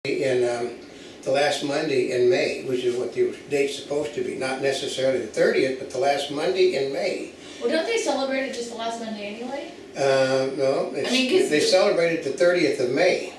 in the last Monday in May, which is what the date's supposed to be. Not necessarily the 30th, but the last Monday in May. Well, don't they celebrate it just the last Monday anyway? No, they celebrated the 30th of May.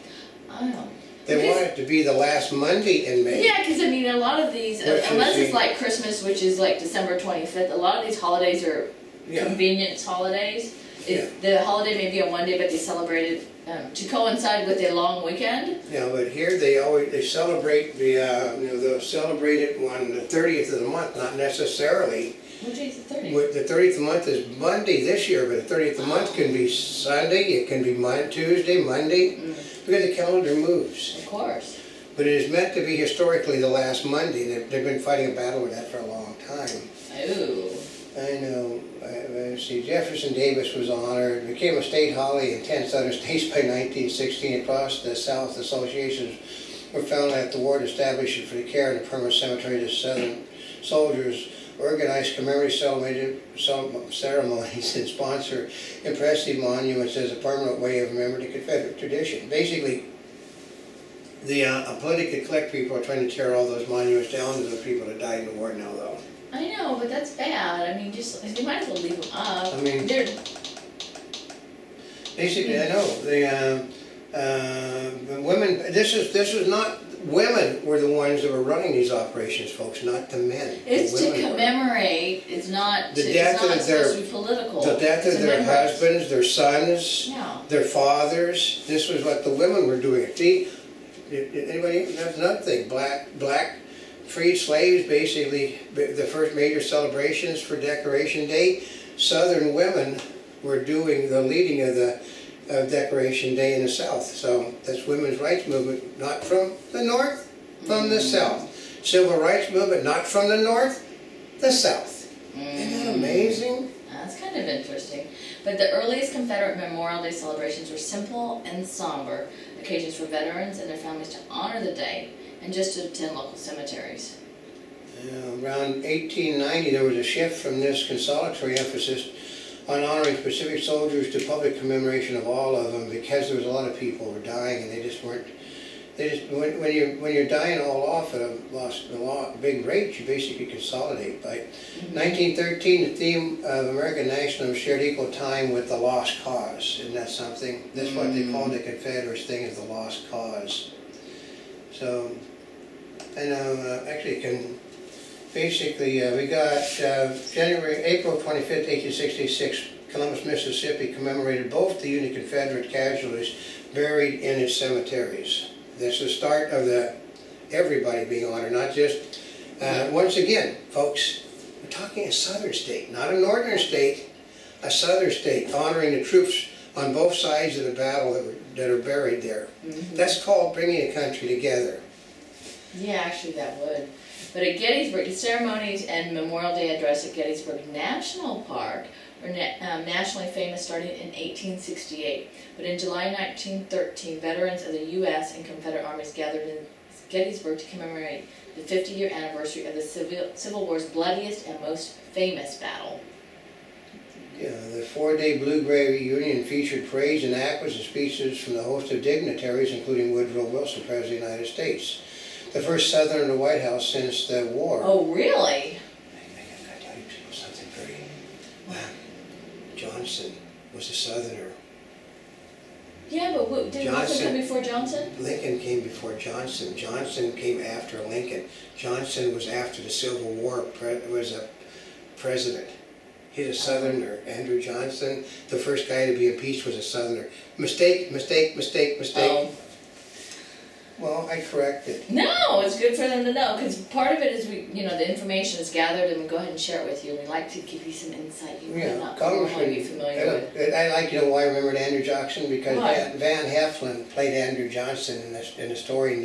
Oh. They want it to be the last Monday in May. Yeah, because I mean, a lot of these, unless it's like Christmas, which is like December 25th, a lot of these holidays are convenience holidays. The holiday may be on one day, but they celebrate it to coincide with a long weekend. Yeah, but here they celebrate they'll celebrate it on the 30th of the month, not necessarily. What day is the 30th? The 30th of the month is Monday this year, but the 30th of the month can be Sunday, it can be Tuesday, Monday, because the calendar moves. Of course. But it is meant to be historically the last Monday. They've been fighting a battle with that for a long time. Oh. I know. See, Jefferson Davis was honored. It became a state holiday in 10 southern states by 1916. Across the South, associations were founded after the war to establish it for the care and the permanent cemetery of Southern soldiers, organized commemorative ceremonies, and sponsor impressive monuments as a permanent way of remembering the Confederate tradition. Basically, the politically correct people are trying to tear all those monuments down to the people that died in the war now, though. I know, but that's bad. I mean, they might as well leave them up. I mean, basically, I know the women. This is not. Women were the ones that were running these operations, folks, not the men. It's to commemorate. It's not. The death of supposed to be political. The death of their husbands, their sons, their fathers. This was what the women were doing. See, anybody? That's another thing. Black freed slaves, basically the first major celebrations for Decoration Day. Southern women were doing the leading of the Decoration Day in the South. So that's women's rights movement, not from the North, from the South. Civil rights movement, not from the North, the South. Isn't that amazing? That's kind of interesting. But the earliest Confederate Memorial Day celebrations were simple and somber occasions for veterans and their families to honor the day and just to attend local cemeteries. Around 1890, there was a shift from this consolatory emphasis on honoring specific soldiers to public commemoration of all of them, because there was a lot of people who were dying and they just weren't. When you're dying all off at a big rate, you basically consolidate. By 1913, the theme of American nationalism shared equal time with the lost cause. Isn't that something? That's what they called the Confederates thing, is the lost cause. So, and actually, we got April 25th, 1866, Columbus, Mississippi commemorated both the Union Confederate casualties buried in its cemeteries. That's the start of everybody being honored, not just, once again, folks, we're talking a southern state, not a northern state, a southern state, honoring the troops on both sides of the battle that are buried there. That's called bringing a country together. Yeah, actually that would. But at Gettysburg, the ceremonies and Memorial Day address at Gettysburg National Park were nationally famous starting in 1868. But in July 1913, veterans of the U.S. and Confederate armies gathered in Gettysburg to commemorate the 50-year anniversary of the Civil War's bloodiest and most famous battle. Yeah, the 4-day Blue-Gray reunion featured parades and aquas and speeches from the host of dignitaries, including Woodrow Wilson, President of the United States. The first Southerner in the White House since the war. Oh, really? I gotta tell you people something very... Johnson was a Southerner. Yeah, but did Lincoln come before Johnson? Lincoln came before Johnson. Johnson came after Lincoln. Johnson was after the Civil War, was a president. He's a Southerner. Andrew Johnson, the first guy to be impeached, was a Southerner. Mistake, mistake, mistake, mistake. Oh. Well, I corrected. No, it's good for them to know, because part of it is the information is gathered and we go ahead and share it with you. We like to give you some insight you might not normally be familiar with. I like to know why I remembered Andrew Johnson, because Van Heflin played Andrew Johnson in the story,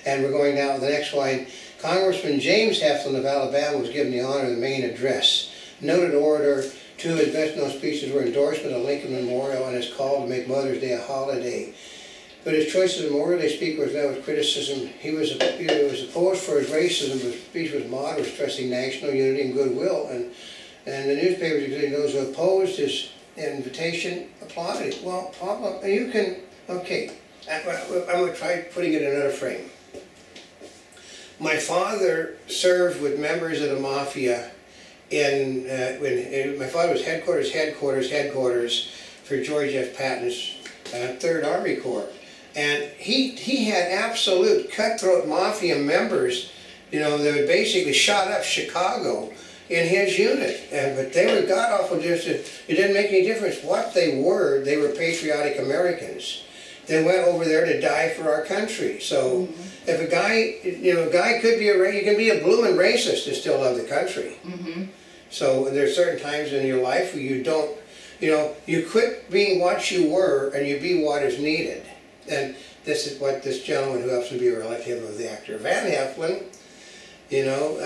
and we're going down to the next line. Congressman James Heflin of Alabama was given the honor of the main address. Noted orator, two of his best-known speeches were endorsement of Lincoln Memorial and his call to make Mother's Day a holiday. But his choice as a Memorial Day speaker was met with criticism. He was opposed for his racism, but his speech was moderate, stressing national unity and goodwill. And the newspapers, including those who opposed his invitation, applauded it. Well, you can, okay, I'm going to try putting it in another frame. My father served with members of the mafia when my father was headquarters for George F. Patton's 3rd Army Corps. And he had absolute cutthroat mafia members, you know, that would basically shot up Chicago in his unit. But they were god-awful distant. It didn't make any difference what they were patriotic Americans. They went over there to die for our country. So if a guy, you know, could be you can be a blooming racist and still love the country. So there's certain times in your life where you don't, you know, you quit being what you were and you be what is needed. And this is what this gentleman, who happens to be a relative of the actor Van Heflin, you know,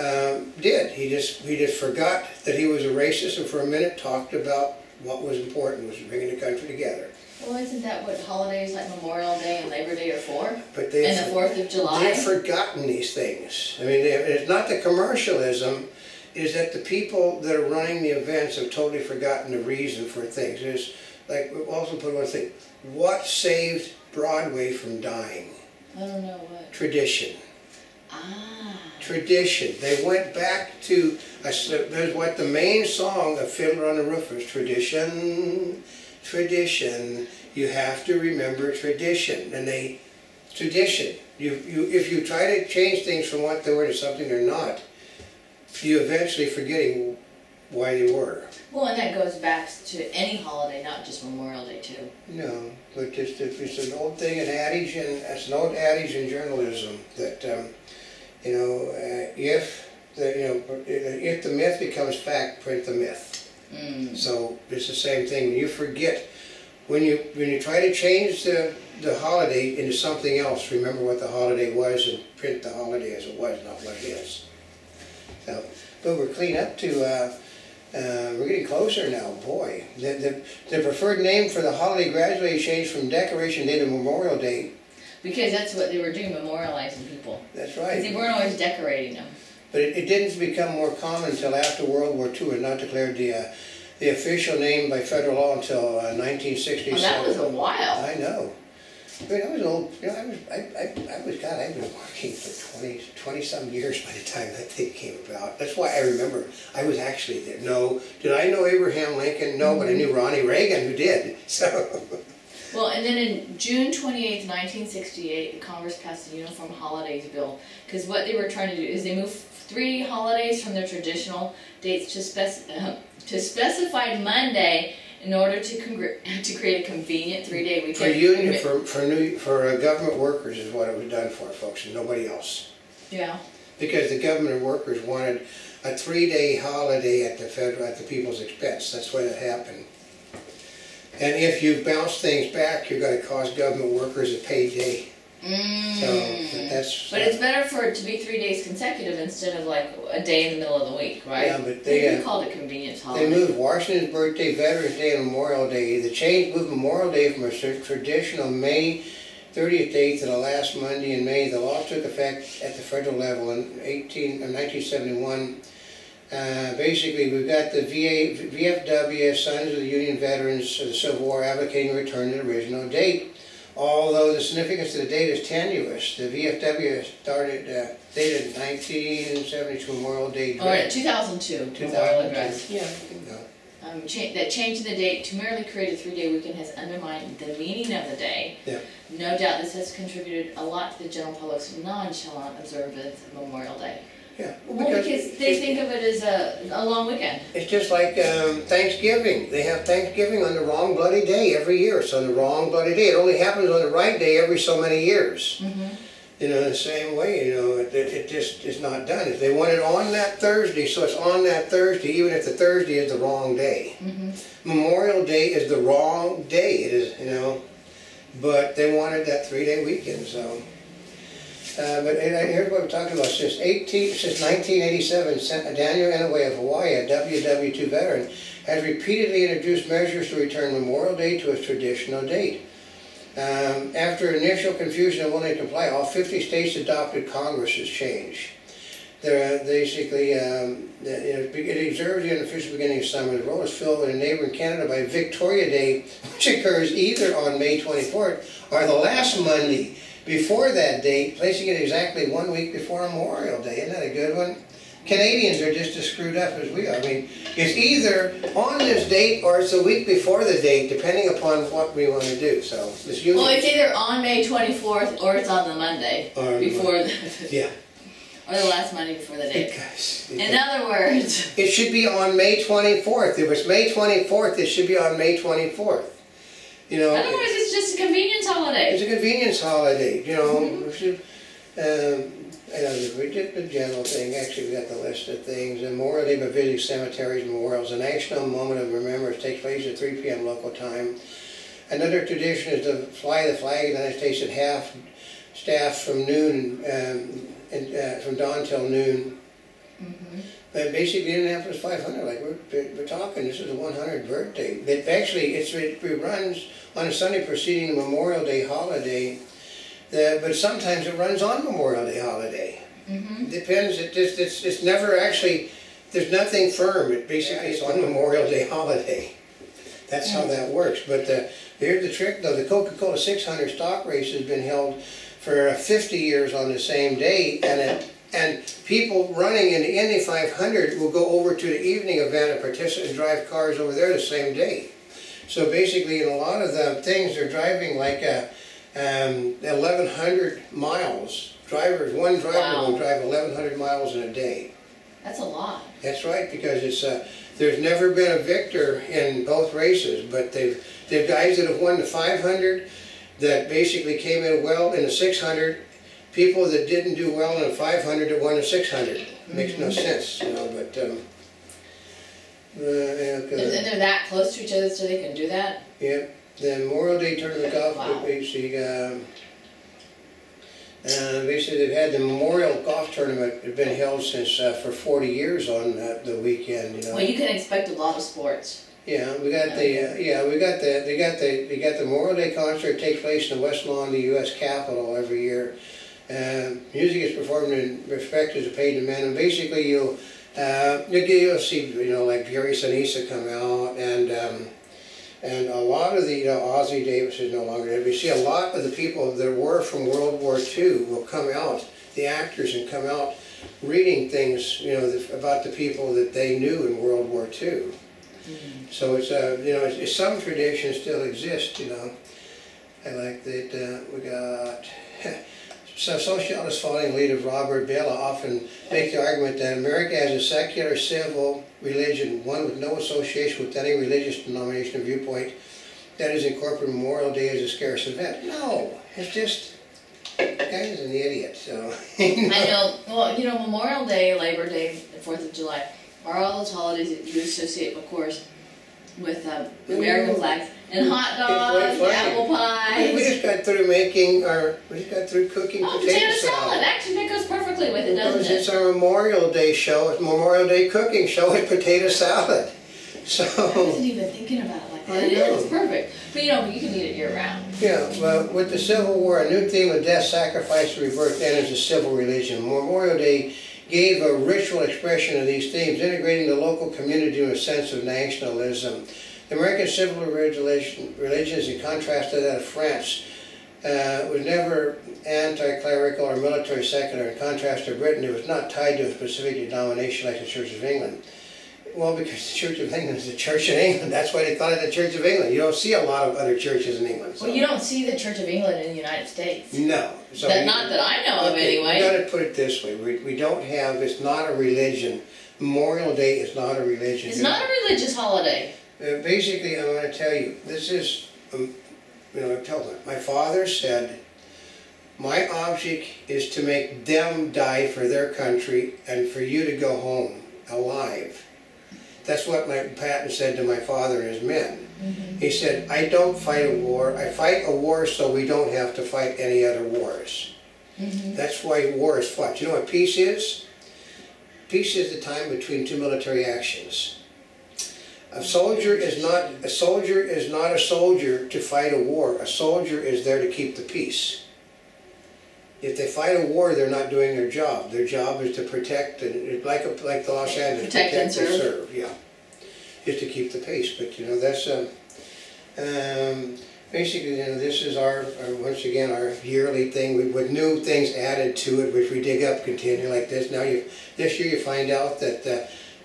did. He just forgot that he was a racist, and for a minute talked about what was important, was bringing the country together. Well, isn't that what holidays like Memorial Day and Labor Day are for? But and the 4th of July? They've forgotten these things. I mean, it's not the commercialism, is that the people that are running the events have totally forgotten the reason for things. There's, like, we've also put one thing, what saved Broadway from dying? I don't know what. Tradition. Ah. Tradition. They went back to, there's what the main song of Fiddler on the Roof was, tradition, tradition. You have to remember tradition. And tradition. If you try to change things from what they were to something they're not, you eventually forgetting why they were. Well, and that goes back to any holiday, not just Memorial Day too. No, but just it's an old thing, it's an old adage in journalism that you know, if the myth becomes fact, print the myth. So it's the same thing. When you forget, when you try to change the holiday into something else, remember what the holiday was and print the holiday as it was, not what it is. So, but we're clean up to, we're getting closer now, boy. The preferred name for the holiday gradually changed from Decoration Day to Memorial Day. Because that's what they were doing, memorializing people. That's right. Because they weren't always decorating them. But it didn't become more common until after World War II, and not declared the official name by federal law until 1967. Oh, that was a while. I know. I mean, I was old. You know, God, I've been working for 20 some years by the time that thing came about. That's why I remember I was actually there. No, did I know Abraham Lincoln? No, but I knew Ronnie Reagan, who did. So. Well, and then in June 28th, 1968, Congress passed the Uniform Holidays Bill, because what they were trying to do is they moved 3 holidays from their traditional dates to specified Monday in order to create a convenient 3-day weekend. For government workers is what it was done for, folks, and nobody else. Yeah. Because the government workers wanted a 3-day holiday at the people's expense. That's why that happened. And if you bounce things back, you're going to cost government workers a paid day. But it's better for it to be 3 days consecutive instead of like a day in the middle of the week, right? Yeah, but they called it convenience holiday. They moved Washington's birthday, Veterans Day, and Memorial Day. The change moved Memorial Day from a traditional May 30th date to the last Monday in May. The law took effect at the federal level in 1971. Basically, we've got the VFW, Sons of the Union Veterans of the Civil War, advocating return to the original date. Although the significance of the date is tenuous, the VFW started dated 1972 Memorial Day. Or 2002. Memorial Address. Yeah. That change in the date to merely create a 3-day weekend has undermined the meaning of the day. Yeah. No doubt this has contributed a lot to the general public's nonchalant observance of Memorial Day. Yeah. Well, because they think of it as a long weekend. It's just like Thanksgiving. They have Thanksgiving on the wrong bloody day every year. It's on the wrong bloody day. It only happens on the right day every so many years. You know, the same way, you know, it just is not done. If they want it on that Thursday, so it's on that Thursday, even if the Thursday is the wrong day. Memorial Day is the wrong day. It is, you know, but they wanted that 3-day weekend, so. But here's what we're talking about. Since 1987, Daniel Inouye of Hawaii, a WW2 veteran, has repeatedly introduced measures to return Memorial Day to its traditional date. After initial confusion and willing to comply, all 50 states adopted Congress's change. They're basically, it observes the unofficial beginning of summer. The role is filled in neighboring Canada by Victoria Day, which occurs either on May 24th or the last Monday before that date, placing it exactly 1 week before Memorial Day. Isn't that a good one? Canadians are just as screwed up as we are. I mean, it's either on this date or it's a week before the date, depending upon what we want to do. So it's usually, Well, it's either on May 24th or it's on the Monday before the, yeah, or the last Monday before the date. because In other words, it should be on May 24th. If it's May 24th, it should be on May 24th. You know, otherwise it's just a convenience holiday. it's a convenience holiday. You know, we should, I know, we did the general thing. Actually, we got the list of things. Memorial Day by visiting cemeteries and memorials. A national moment of remembrance takes place at 3 p.m. local time. Another tradition is to fly the flag of the United States at half staff from noon, from dawn till noon. But basically, Indianapolis 500, like we're talking, this is a 100th birthday. It actually, it runs on a Sunday preceding the Memorial Day holiday. But sometimes it runs on Memorial Day holiday. Depends. It's never actually. There's nothing firm. It basically is on Memorial Day holiday. That's how that works. But here's the trick, though. The Coca-Cola 600 stock race has been held for 50 years on the same day, and people running in the Indy 500 will go over to the evening event and participate and drive cars over there the same day. So basically, in a lot of the things, they're driving like 1,100 miles. One driver will drive 1,100 miles in a day. That's a lot. That's right, because it's there's never been a victor in both races, but they've guys that have won the 500 that basically came in well in the 600. People that didn't do well in the 500 that won the 600. Makes no sense, you know. But And they're that close to each other so they can do that? yeah. The Memorial Day Tournament Golf, basically they've had the Memorial Golf Tournament has been held since for 40 years on the weekend. You know. Well, you can expect a lot of sports. Yeah, we got they got the Memorial Day concert takes place in the West Lawn of the U.S. Capitol every year. Music is performed in respect as a paid demand, and basically you'll see, you know, like Gary Sinisa come out, and a lot of the, Ozzie Davis is no longer there. We see a lot of the people that were from World War II will come out, the actors, and come out reading things, you know, about the people that they knew in World War II. So it's, you know, some traditions still exist, you know. I like that we got... So socialists following the lead of Robert Bellah often make the argument that America has a secular civil religion, one with no association with any religious denomination or viewpoint, that is incorporated Memorial Day as a scarce event. No, it's just, the guy is an idiot, so. I know, well, you know, Memorial Day, Labor Day, and 4th of July are all those holidays that you associate, of course, with American flags and hot dogs, apple pies. We just got through cooking potato salad. Actually, that goes perfectly with it, doesn't it? It's our Memorial Day show, it's Memorial Day cooking show with potato salad. So. I wasn't even thinking about it like that. It is perfect. But you know, you can eat it year round. Yeah, well, with the Civil War, a new theme of death, sacrifice, and rebirth enters the civil religion. Memorial Day gave a ritual expression of these themes, integrating the local community in a sense of nationalism. The American civil religions, in contrast to that of France, was never anti-clerical or military secular. In contrast to Britain, it was not tied to a specific denomination like the Church of England. Well, because the Church of England is the Church of England. That's why they call it the Church of England. You don't see a lot of other churches in England. So. Well, you don't see the Church of England in the United States. No. So not that I know of, anyway. We've got to put it this way. We don't have, it's not a religion. Memorial Day is not a religion. It's not a religious holiday. Basically, I'm going to tell you, this is, you know, my father said, my object is to make them die for their country and for you to go home alive. That's what my Patton said to my father and his men. He said, I don't fight a war. I fight a war so we don't have to fight any other wars. That's why war is fought. You know what peace is? Peace is the time between two military actions. A soldier is not a soldier to fight a war. A soldier is there to keep the peace. If they fight a war, they're not doing their job. Their job is to protect, and like the Los Angeles, Protect and serve. yeah, just to keep the peace. But you know, that's basically, you know, this is our once again our yearly thing with new things added to it, which we dig up continually like this. Now this year you find out that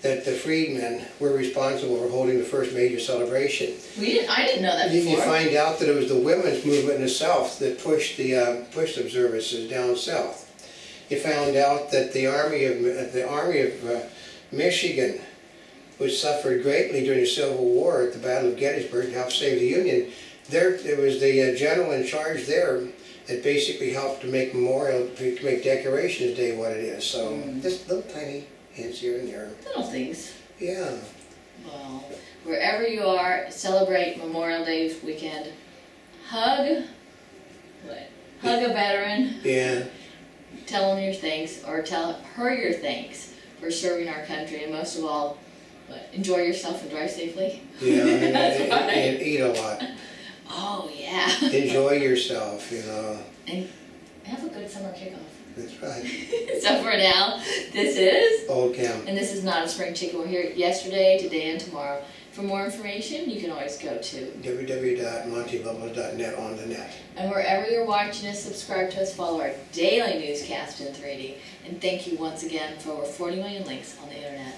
that the freedmen were responsible for holding the first major celebration. I didn't know that before. You find out that it was the women's movement in the South that pushed the observances down south. You found out that the army of Michigan, which suffered greatly during the Civil War at the Battle of Gettysburg to help save the Union. It was the general in charge there that basically helped to make Decorations Day what it is. So just little tiny hints here and there. Little things. Yeah. Well, wherever you are, celebrate Memorial Day weekend. Hug a veteran. Yeah. Tell them your thanks, or tell her your thanks for serving our country, and most of all, enjoy yourself and drive safely. Yeah, That's right. and eat a lot. Oh, yeah. Enjoy yourself, you know. And have a good summer kickoff. That's right. So for now, this is Old Cam. And this is Not a Spring Chicken. We're here yesterday, today, and tomorrow. For more information, you can always go to www.montybubbles.net on the net. And wherever you're watching us, subscribe to us, follow our daily newscast in 3D. And thank you once again for over 40 million links on the internet.